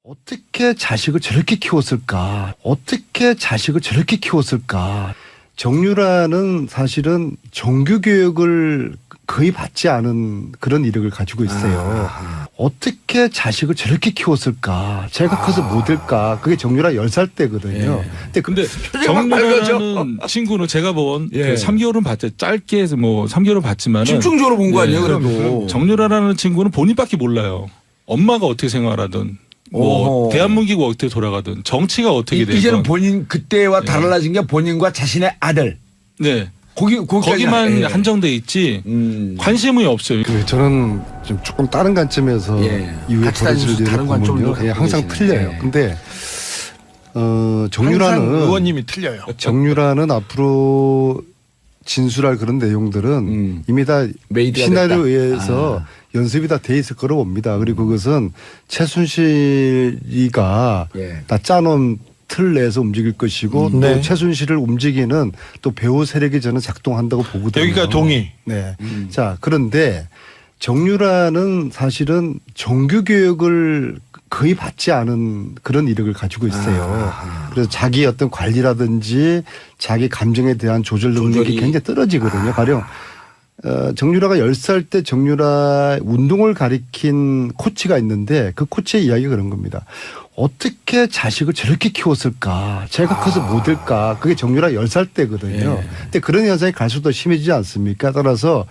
어떻게 자식을 저렇게 키웠을까? 어떻게 자식을 저렇게 키웠을까? 정유라는 사실은 정규교육을 거의 받지 않은 그런 이력을 가지고 있어요. 어떻게 자식을 저렇게 키웠을까? 제가 커서 뭐 될까? 그게 정유라 10살 때거든요. 근데 정유라는 친구는 제가 본 그 3개월은 봤죠. 짧게 해서 뭐 3개월은 봤지만 집중적으로 본 거 아니에요, 그래도. 정유라라는 친구는 본인밖에 몰라요. 엄마가 어떻게 생활하든 뭐 대한민국이 어떻게 돌아가든 정치가 어떻게 되든 이제는 본인 그때와 달라진 게 본인과 자신의 아들. 네. 거기까지 거기만 한정돼 있지 관심이 없어요. 저는 좀 조금 다른 관점에서 이후에 같이 벌어질 다니면서 일을 다른 관점으로 보면요. 항상 계시네. 틀려요. 근데 정유라는 의원님이 틀려요. 정유라는 앞으로 진술할 그런 내용들은 이미 다 메이드가 시나리오에 됐다. 의해서 연습이 다 돼 있을 거로 봅니다. 그리고 그것은 최순실이가 다 짜놓은 틀 내에서 움직일 것이고 또 최순실을 움직이는 또 배우 세력이 저는 작동한다고 보거든요. 여기가 동의. 네. 자, 그런데 정유라는 사실은 정규교육을 거의 받지 않은 그런 이력을 가지고 있어요. 그래서 자기 어떤 관리라든지 자기 감정에 대한 조절 능력이 굉장히 떨어지거든요. 가령 정유라가 10살 때 정유라 운동을 가리킨 코치가 있는데 그 코치의 이야기가 그런 겁니다. 어떻게 자식을 저렇게 키웠을까? 제가 커서 뭐 될까? 그게 정유라 10살 때거든요. 근데 그런 현상이 갈수록 더 심해지지 않습니까? 따라서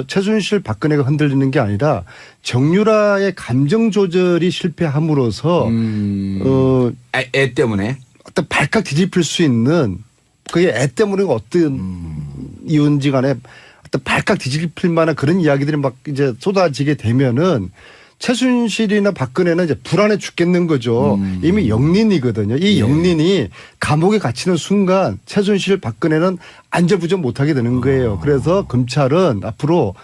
최순실 박근혜가 흔들리는 게 아니라 정유라의 감정 조절이 실패함으로써 애 때문에 어떤 발칵 뒤집힐 수 있는 그게 애 때문에 어떤 이유인지 간에 어떤 발칵 뒤집힐 만한 그런 이야기들이 막 이제 쏟아지게 되면은 최순실이나 박근혜는 이제 불안해 죽겠는 거죠. 이미 영린이거든요. 이 영린이 감옥에 갇히는 순간 최순실 박근혜는 안절부절 못하게 되는 거예요. 그래서 검찰은 앞으로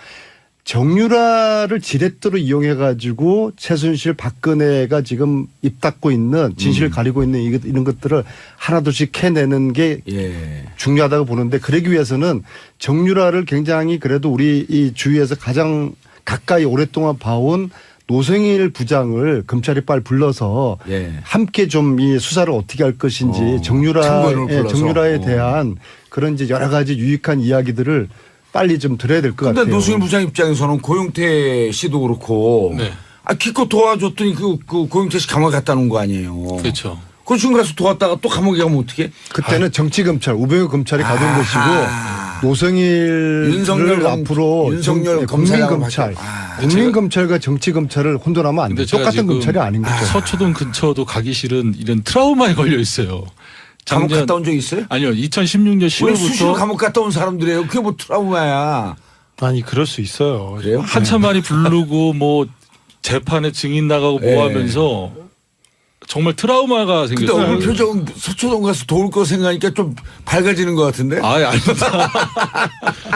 정유라를 지렛대로 이용해 가지고 최순실 박근혜가 지금 입 닫고 있는 진실을 가리고 있는 이런 것들을 하나둘씩 캐내는 게 중요하다고 보는데 그러기 위해서는 정유라를 굉장히 그래도 우리 이 주위에서 가장 가까이 오랫동안 봐온 노승일 부장을 검찰이 빨리 불러서 함께 좀 이 수사를 어떻게 할 것인지 정유라에 대한 그런 이제 여러 가지 유익한 이야기들을 빨리 좀 들어야 될 것 같아요. 근데 노승일 부장 입장에서는 고용태 씨도 그렇고 기껏 도와줬더니 그 고용태 씨 감옥에 갖다 놓은 거 아니에요. 그렇죠. 그 지금 가서 도왔다가 또 감옥에 가면 어떻게? 그때는 정치검찰 우병우 검찰이 가던 것이고 노승일을 앞으로 국민검찰 국민검찰과 정치검찰을 혼돈하면 안 돼요. 똑같은 검찰이 아닌 거죠. 서초동 근처도 가기 싫은 이런 트라우마에 걸려 있어요. 감옥 갔다 온 적 있어요? 아니요. 2016년 10월부터 수시로 감옥 갔다 온 사람들이에요. 그게 뭐 트라우마야. 아니 그럴 수 있어요. 그래요? 한참 만에 부르고 뭐 재판에 증인 나가고 뭐 하면서 정말 트라우마가 근데 생겼어요. 오늘 표정은 서초동 가서 도울 거 생각하니까 좀 밝아지는 것 같은데? 아닙니다.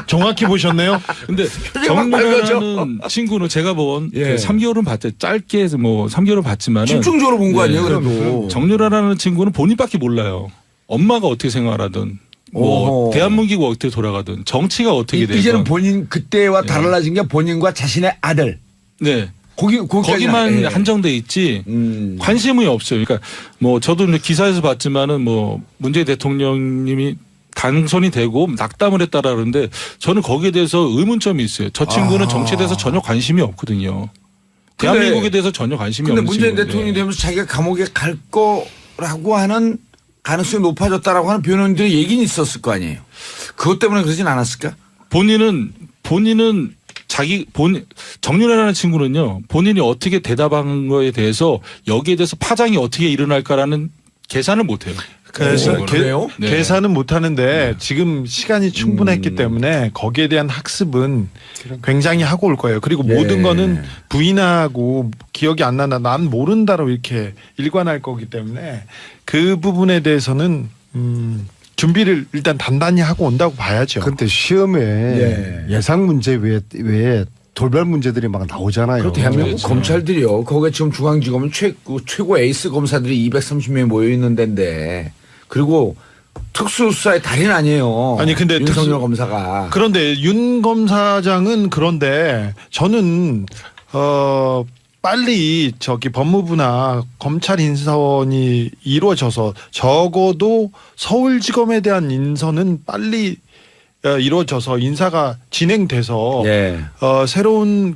정확히 보셨네요. 근데 정유라는 친구는 제가 본 그 3개월은 봤죠. 짧게 해서 뭐 3개월은 봤지만 집중적으로 본 거 아니에요, 그래도. 정유라라는 친구는 본인밖에 몰라요. 엄마가 어떻게 생활하든 뭐 대한민국이 어떻게 돌아가든 정치가 어떻게 되든 이제는 본인 그때와 달라진 게 본인과 자신의 아들. 네. 거기만 한정돼 있지 관심이 없어요. 그러니까 뭐 저도 이제 기사에서 봤지만은 뭐 문재인 대통령님이 당선이 되고 낙담을 했다라 그러는데 저는 거기에 대해서 의문점이 있어요. 저 친구는 정치에 대해서 전혀 관심이 없거든요. 대한민국에 대해서 전혀 관심이 없는 친구인데 문재인 친구인데. 대통령이 되면서 자기가 감옥에 갈 거라고 하는 가능성이 높아졌다라고 하는 변호인들의 얘기는 있었을 거 아니에요. 그것 때문에 그러진 않았을까? 본인은 정유라라는 친구는요. 본인이 어떻게 대답한 거에 대해서 여기에 대해서 파장이 어떻게 일어날까라는 계산을 못해요. 그래서 계산은 못하는데 지금 시간이 충분했기 때문에 거기에 대한 학습은 굉장히 하고 올 거예요. 그리고 모든 거는 부인하고 기억이 안 나나 난 모른다로 이렇게 일관할 거기 때문에 그 부분에 대해서는 준비를 일단 단단히 하고 온다고 봐야죠. 그런데 시험에 예상 문제 외에 돌발 문제들이 막 나오잖아요. 그리고 대한민국 검찰들이요. 거기에 지금 중앙지검은 최고 에이스 검사들이 230명이 모여 있는 데인데 그리고 특수수사의 달인 아니에요. 아니 근데 윤석열 검사가. 그런데 윤 검사장은 그런데 저는 빨리 저기 법무부나 검찰 인선이 이루어져서 적어도 서울지검에 대한 인선은 빨리 이루어져서 인사가 진행돼서 예. 새로운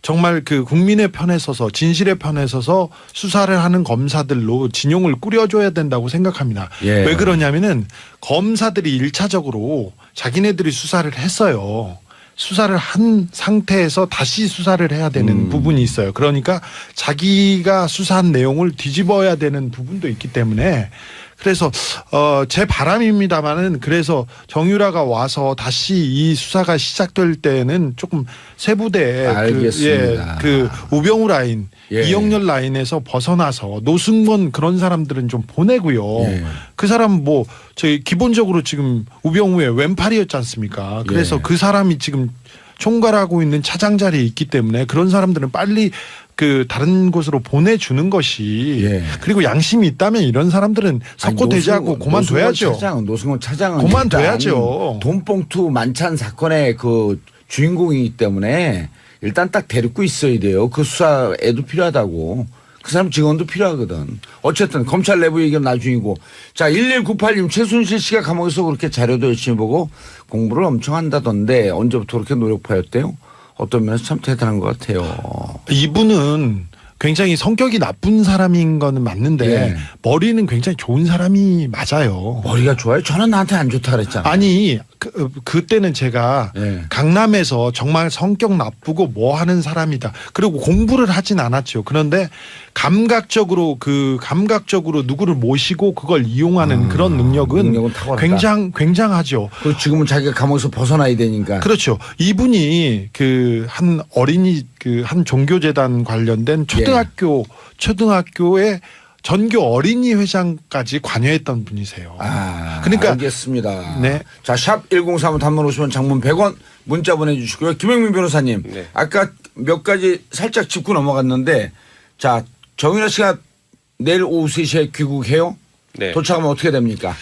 정말 국민의 편에 서서 진실의 편에 서서 수사를 하는 검사들로 진용을 꾸려줘야 된다고 생각합니다. 예. 왜 그러냐면은 검사들이 1차적으로 자기네들이 수사를 했어요. 수사를 한 상태에서 다시 수사를 해야 되는 부분이 있어요. 그러니까 자기가 수사한 내용을 뒤집어야 되는 부분도 있기 때문에 그래서 제 바람입니다만은 그래서 정유라가 와서 다시 이 수사가 시작될 때는 조금 세부대 알겠습니다. 우병우 라인, 예. 이영렬 라인에서 벗어나서 노승원 그런 사람들은 좀 보내고요. 예. 그 사람 저희 기본적으로 지금 우병우의 왼팔이었지 않습니까? 그래서 예. 그 사람이 지금 총괄하고 있는 차장 자리에 있기 때문에 그런 사람들은 빨리 다른 곳으로 보내주는 것이 예. 그리고 양심이 있다면 이런 사람들은 석고대지하고 그만둬야죠. 노승원 차장은 그만둬야죠. 돈봉투 만찬 사건의 주인공이기 때문에 일단 딱 데리고 있어야 돼요. 그 수사에도 필요하다고. 그 사람 직원도 필요하거든. 어쨌든 검찰 내부 얘기는 나중이고. 자, 1198님 최순실 씨가 감옥에서 그렇게 자료도 열심히 보고 공부를 엄청 한다던데 언제부터 그렇게 노력파였대요? 어떤 면에서 참 대단한 것 같아요. 이분은 굉장히 성격이 나쁜 사람인 거는 맞는데 예. 머리는 굉장히 좋은 사람이 맞아요. 머리가 좋아요? 저는 나한테 안 좋다 그랬잖아요. 아니 그때는 제가 예. 강남에서 정말 성격 나쁘고 뭐 하는 사람이다. 그리고 공부를 하진 않았죠. 그런데 감각적으로 누구를 모시고 그걸 이용하는 그런 능력은 탁월하다. 굉장하죠. 그 지금은 자기가 감옥에서 벗어나야 되니까. 그렇죠. 이분이 한 어린이 한 종교재단 관련된 초등학교의 전교 어린이 회장까지 관여했던 분이세요. 그러니까 알겠습니다. 네. 자, 샵 1035 단문 오시면 장문 100원 문자 보내주시고요. 김영민 변호사님, 네. 아까 몇 가지 살짝 짚고 넘어갔는데, 자, 정윤아 씨가 내일 오후 3시에 귀국해요? 네. 도착하면 어떻게 됩니까?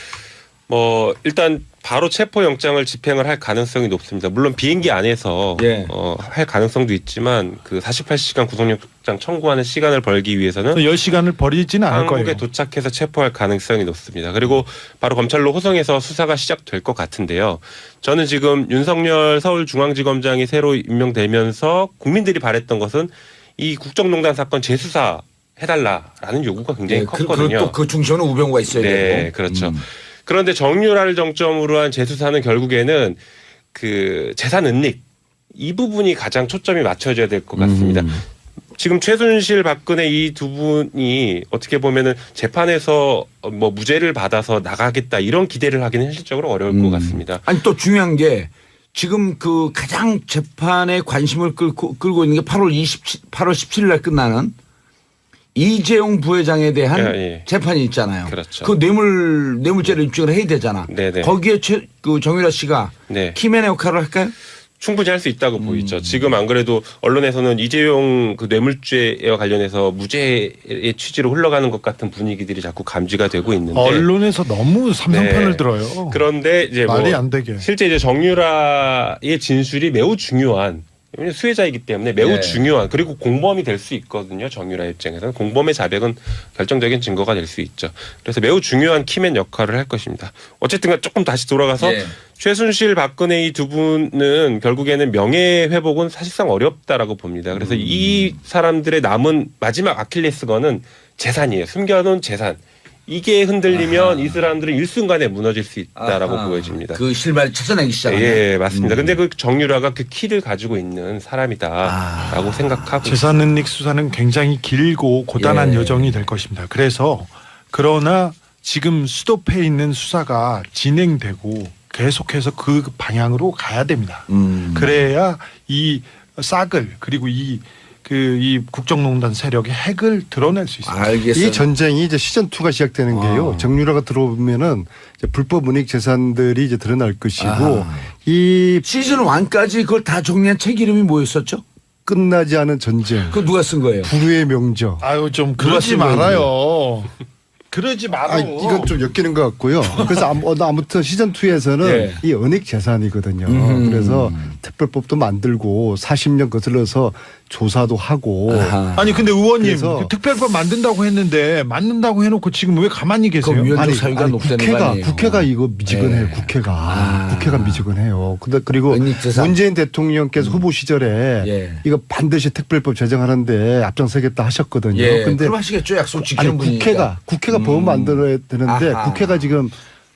일단 바로 체포영장을 집행을 할 가능성이 높습니다. 물론 비행기 안에서 예. 할 가능성도 있지만 48시간 구속영장 청구하는 시간을 벌기 위해서는 10시간을 버리지는 않을 한국에 거예요. 도착해서 체포할 가능성이 높습니다. 그리고 바로 검찰로 호송해서 수사가 시작될 것 같은데요. 저는 지금 윤석열 서울중앙지검장이 새로 임명되면서 국민들이 바랬던 것은 이 국정농단 사건 재수사 해달라라는 요구가 굉장히 컸거든요. 또 그 중심에는 우병우가 있어야 되고. 네, 그렇죠. 그런데 정유라를 정점으로 한 재수사는 결국에는 재산 은닉 이 부분이 가장 초점이 맞춰져야 될 것 같습니다. 지금 최순실, 박근혜 이 두 분이 어떻게 보면은 재판에서 무죄를 받아서 나가겠다 이런 기대를 하기는 현실적으로 어려울 것 같습니다. 아니 또 중요한 게 지금 가장 재판에 관심을 끌고 있는 게 8월 17일 날 끝나는 이재용 부회장에 대한 재판이 있잖아요. 그렇죠. 그 뇌물죄를 입증을 해야 되잖아. 네네. 거기에 정유라 씨가 네. 키맨의 역할을 할까요? 충분히 할 수 있다고 보이죠. 지금 안 그래도 언론에서는 이재용 뇌물죄와 관련해서 무죄의 취지로 흘러가는 것 같은 분위기들이 자꾸 감지가 되고 있는데 언론에서 너무 삼성편을 네. 들어요. 그런데 이제 말이 안 되게. 실제 이제 정유라의 진술이 매우 중요한 수혜자이기 때문에 매우 네. 중요한 그리고 공범이 될 수 있거든요. 정유라 입장에서는 공범의 자백은 결정적인 증거가 될 수 있죠. 그래서 매우 중요한 키맨 역할을 할 것입니다. 어쨌든 조금 다시 돌아가서 최순실, 박근혜 이 두 분은 결국에는 명예 회복은 사실상 어렵다라고 봅니다. 그래서 이 사람들의 남은 마지막 아킬레스건은 재산이에요. 숨겨놓은 재산. 이게 흔들리면 이 사람들은 일순간에 무너질 수 있다라고 보여집니다. 그 실마리 찾아내기 시작하네. 예, 맞습니다. 근데 정유라가 그 키를 가지고 있는 사람이다라고 생각하고 재산 은닉 수사는 굉장히 길고 고단한 여정이 될 것입니다. 그러나 지금 스톱해 있는 수사가 진행되고 계속해서 그 방향으로 가야 됩니다. 그래야 이 싹을 그리고 이 국정농단 세력의 핵을 드러낼 수 있습니다. 알겠어요. 이 전쟁이 이제 시즌 2가 시작되는 게요. 정유라가 들어오면은 이제 불법 은닉 재산들이 이제 드러날 것이고 이 시즌 1까지 그걸 다 정리한 책 이름이 뭐였었죠? 끝나지 않은 전쟁. 그거 누가 쓴 거예요? 불후의 명저. 아유 좀 그러지 말아요. 그러지 말아. 이건 좀 엮이는 것 같고요. 그래서 아무튼 시즌 2에서는 이 은닉 재산이거든요. 그래서 특별법도 만들고 40년 거슬러서 조사도 하고 아하. 아니 근데 의원님 그래서- 그 특별법 만든다고 했는데 만든다고 해놓고 지금 왜 가만히 계세요? 그럼 위원장 아니, 사유가 아니, 높다는 거 아니에요? 국회가 이거 미지근해요. 네. 국회가 미지근해요. 근데 그리고 은닉재산. 문재인 대통령께서 후보 시절에 예. 이거 반드시 특별법 제정하는데 앞장서겠다 하셨거든요. 예. 근데 그럼 하시겠죠. 약속 지키는 아니 분이니까. 국회가 법 만들어야 되는데 아하. 국회가 지금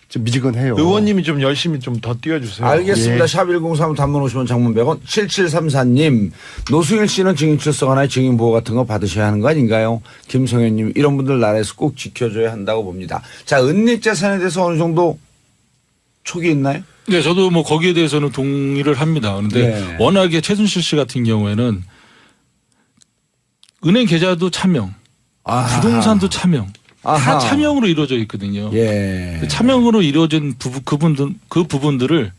좀 미지근해요. 의원님이 좀 열심히 좀 더 띄워주세요. 알겠습니다. 예. 샵 1035 단문 50원 장문 100원 7734님 노승일 씨는 증인 출석하나요? 증인 보호 같은 거 받으셔야 하는 거 아닌가요? 김성현님 이런 분들 나라에서 꼭 지켜줘야 한다고 봅니다. 자 은닉재산에 대해서 어느 정도 촉이 있나요? 네, 저도 뭐 거기에 대해서는 동의를 합니다. 그런데 네. 워낙에 최순실 씨 같은 경우에는 은행 계좌도 차명, 아하. 부동산도 차명, 아하. 다 차명으로 이루어져 있거든요. 예. 차명으로 이루어진 그 부분들을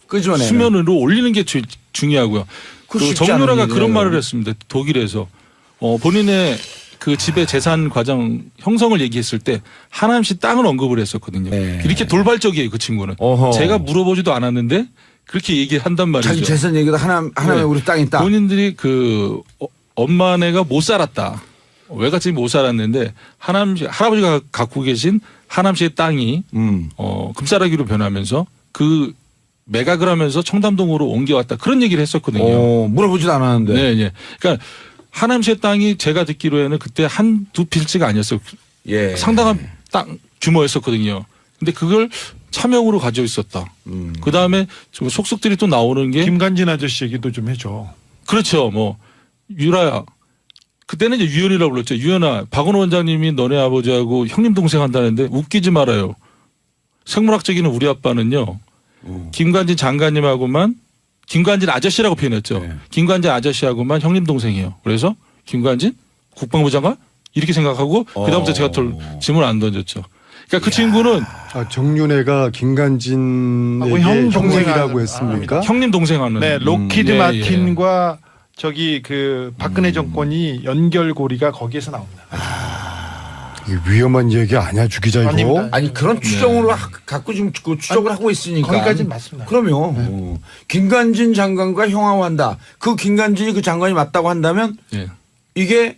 끄집어내는. 수면 위로 올리는 게 중요하고요. 그거 그 쉽지 정유라가 않은 그런 일이네요. 말을 했습니다. 독일에서 본인의 그 집의 재산 과정 형성을 얘기했을 때 하남시 땅을 언급을 했었거든요. 네. 이렇게 돌발적이에요, 그 친구는. 어허. 제가 물어보지도 않았는데 그렇게 얘기한단 말이죠. 자기 재산 얘기도 하나에 네. 우리 땅 있다. 본인들이 그 엄마네가 못 살았다. 외갓집이 못 살았는데 하남시 할아버지가 갖고 계신 하남시의 땅이 금싸라기로 변하면서 그 매각을 하면서 청담동으로 옮겨왔다. 그런 얘기를 했었거든요. 물어보지도 않았는데. 네, 네. 그러니까 하남시의 땅이 제가 듣기로에는 그때 한두 필지가 아니었어요. 예. 상당한 땅 규모였었거든요. 근데 그걸 차명으로 가지고 있었다. 그 다음에 속속들이 또 나오는 게 김관진 아저씨 얘기도 좀 해줘. 그렇죠. 뭐 유라야. 그때는 이제 유연이라고 불렀죠. 유연아, 박원호 원장님이 너네 아버지하고 형님 동생 한다는데 웃기지 말아요. 생물학적인 우리 아빠는요. 김관진 장관님하고만 김관진 아저씨라고 표현했죠. 네. 김관진 아저씨하고만 형님 동생이에요. 그래서 김관진 국방부 장관 이렇게 생각하고 그다음부터 제가 질문 안 던졌죠. 그러니까 그 친구는 정윤회가 김관진에게 형 형님이라고 동생 했습니까? 형님 동생 하는. 네, 로키드 예, 마틴과 저기 그 박근혜 정권이 연결고리가 거기에서 나옵니다. 이게 위험한 얘기 아니야, 주 기자 이거? 아닙니다. 아니 그런 추정으로 갖고 지금 그 추적을 하고 있으니까. 거기까지는 맞습니다. 그러면 김관진 장관과 형하한다. 그 김관진이 그 장관이 맞다고 한다면 예. 이게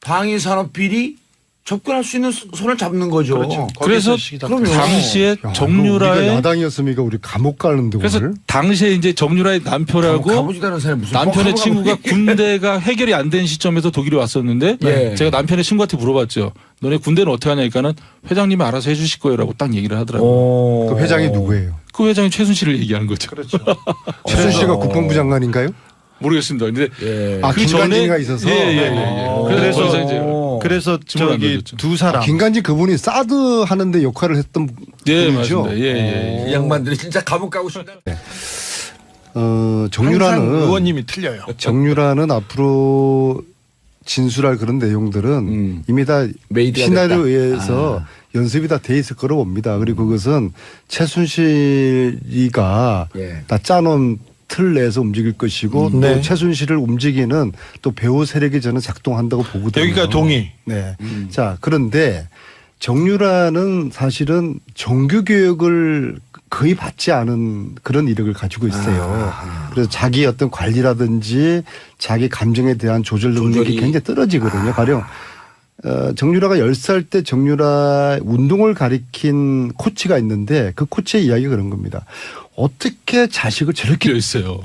방위산업비리 접근할 수 있는 손을 잡는 거죠. 그렇죠. 그래서 거기서 시작. 그럼요. 당시에 야, 이거 우리가 정유라의 야당이었으면 우리 감옥 가는데 그래서 오늘. 당시에 이제 정유라의 남편하고 가보지도 않은 사람이 무슨 남편의 뻑하고 친구가 가보니. 군대가 해결이 안 된 시점에서 독일에 왔었는데 예. 제가 남편의 친구한테 물어봤죠. 너네 군대는 어떻게 하냐니까는 회장님이 알아서 해주실 거예요라고 딱 얘기를 하더라고요. 그 회장이 누구예요? 그 회장이 최순실을 얘기하는 거죠. 그렇죠. 최순 씨가 국방부 장관인가요? 모르겠습니다. 근데 예. 아, 그 김관진이가 전에 있어서. 그래서 더 이상 이제 그래서 질문 안 저기 던졌죠. 두 사람 김관진 그분이 사드 하는데 역할을 했던 예 분이죠. 맞습니다. 예. 이 양반들이 진짜 감옥 가고 싶다. 항상 정유라는 의원님이 틀려요. 정유라는 앞으로 진술할 그런 내용들은 이미 다 메이드가 시나리오에 됐다. 의해서 연습이 다 돼 있을 거로 봅니다. 그리고 그것은 최순실이가 예. 다 짜놓은 틀 내에서 움직일 것이고 또 네. 최순실을 움직이는 또 배후 세력이 저는 작동한다고 보거든요. 여기가 동의. 네. 자, 그런데 정유라는 사실은 정규 교육을 거의 받지 않은 그런 이력을 가지고 있어요. 그래서 자기 어떤 관리라든지 자기 감정에 대한 조절 능력이 조절이. 굉장히 떨어지거든요. 가령 정유라가 10살 때 정유라 운동을 가리킨 코치가 있는데 그 코치의 이야기가 그런 겁니다. 어떻게 자식을 저렇게 뀌어 있어요.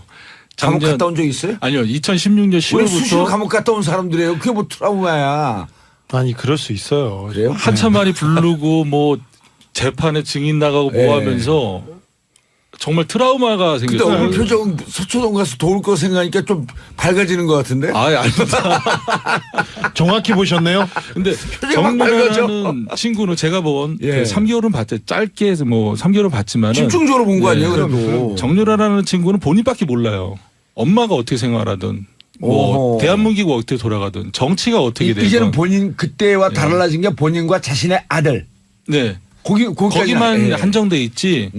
감옥 작년 갔다 온 적 있어요? 아니요. 2016년 왜 수시로 10월부터 감옥 갔다 온 사람들이에요? 그게 뭐 트라우마야. 아니 그럴 수 있어요. 그래요? 한참 만이 부르고 뭐 재판에 증인 나가고 뭐 예. 하면서 정말 트라우마가 근데 생겼어요. 오늘 표정은 서초동 가서 도울 거 생각하니까 좀 밝아지는 것 같은데? 아닙니다. 정확히 보셨네요. 근데 표정만 밝아져. 정유라는 친구는 제가 본 예. 그 3개월은 봤죠. 짧게 해서 뭐 3개월은 봤지만은 집중적으로 본 거 예. 아니에요, 그래도? 정유라라는 친구는 본인밖에 몰라요. 엄마가 어떻게 생활하든 뭐 오호. 대한민국이 어떻게 돌아가든 정치가 어떻게 되든 이제는 본인 그때와 달라진 게 본인과 자신의 아들. 네. 거기까지 거기만 한정돼 있지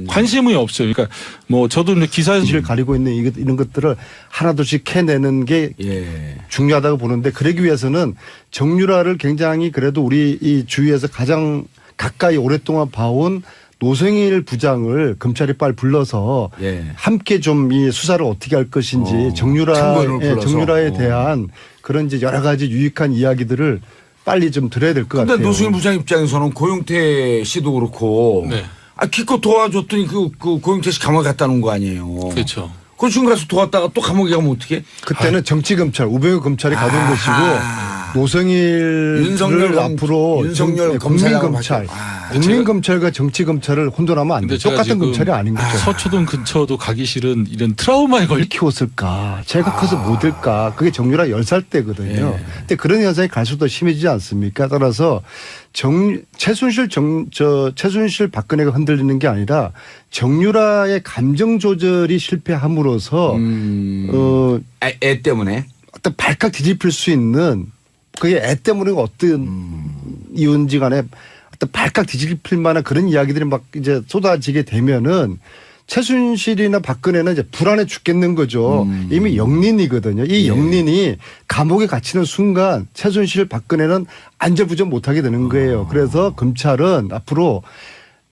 관심이 없어요. 그러니까 뭐 저도 이제 기사에서 진실을 가리고 있는 이런 것들을 하나둘씩 캐내는 게 예. 중요하다고 보는데 그러기 위해서는 정유라를 굉장히 그래도 우리 이 주위에서 가장 가까이 오랫동안 봐온 노승일 부장을 검찰이 빨리 불러서 예. 함께 좀 이 수사를 어떻게 할 것인지 참고인을 불러서. 정유라에 대한 그런 이제 여러 가지 유익한 이야기들을 빨리 좀 들어야 될 것 같아요. 근데 노승일 부장 입장에서는 고용태 씨도 그렇고 네. 기껏 도와줬더니 그 고용태 씨 감옥에 갖다 놓은 거 아니에요. 그렇죠. 그 지금 가서 도왔다가 또 감옥에 가면 어떻게? 그때는 정치검찰 우병우 검찰이 가둔 것이고 노승일을 윤석열 앞으로 윤석열 국민검찰 국민검찰과 정치검찰을 혼돈하면 안 근데 돼. 제가 똑같은 지금 검찰이 아닌 거죠. 서초동 근처도 가기 싫은 이런 트라우마에 걸려. 키웠을까? 제가 커서 못 될까? 그게 정유라 10살 때거든요. 근데 그런 현상이 갈수록 심해지지 않습니까? 따라서 최순실 박근혜가 흔들리는 게 아니라 정유라의 감정 조절이 실패함으로써 애 때문에 어떤 발칵 뒤집힐 수 있는 그게 애 때문에 어떤 이유인지 간에 어떤 발칵 뒤집힐 만한 그런 이야기들이 막 이제 쏟아지게 되면은 최순실이나 박근혜는 이제 불안해 죽겠는 거죠. 이미 영린이거든요. 이 영린이 감옥에 갇히는 순간 최순실 박근혜는 안절부절 못하게 되는 거예요. 그래서 검찰은 앞으로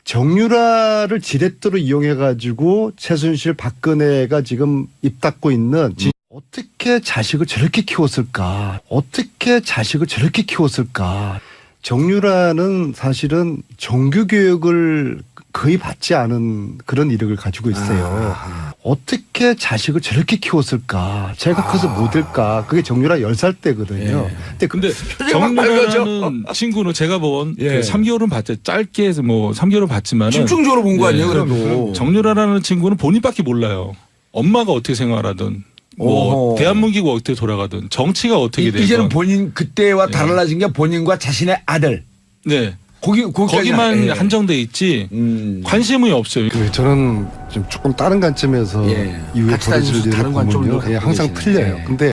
정유라를 지렛대로 이용해 가지고 최순실 박근혜가 지금 입 닫고 있는 어떻게 자식을 저렇게 키웠을까? 어떻게 자식을 저렇게 키웠을까? 정유라는 사실은 정규 교육을 거의 받지 않은 그런 이력을 가지고 있어요. 어떻게 자식을 저렇게 키웠을까? 제가 커서 못 될까? 그게 정유라 10살 때거든요. 근데 정유라는 친구는 제가 본 예. 그 3개월은 봤죠. 짧게 해서 뭐 3개월은 봤지만은 집중적으로 본 거 예. 아니에요, 그래도. 정유라라는 친구는 본인밖에 몰라요. 엄마가 어떻게 생활하든 뭐 오호. 대한민국이 어떻게 돌아가든 정치가 어떻게 되든 이제는 본인 그때와 달라진 게 본인과 자신의 아들. 네. 거기까지 거기만 예. 한정돼 있지 관심이 없어요. 저는 좀 조금 다른 관점에서 예. 이후에 같이 벌어질 다니면서 일을 다른 관점을 보면요. 갖고 예, 항상 계시네. 틀려요. 예. 근데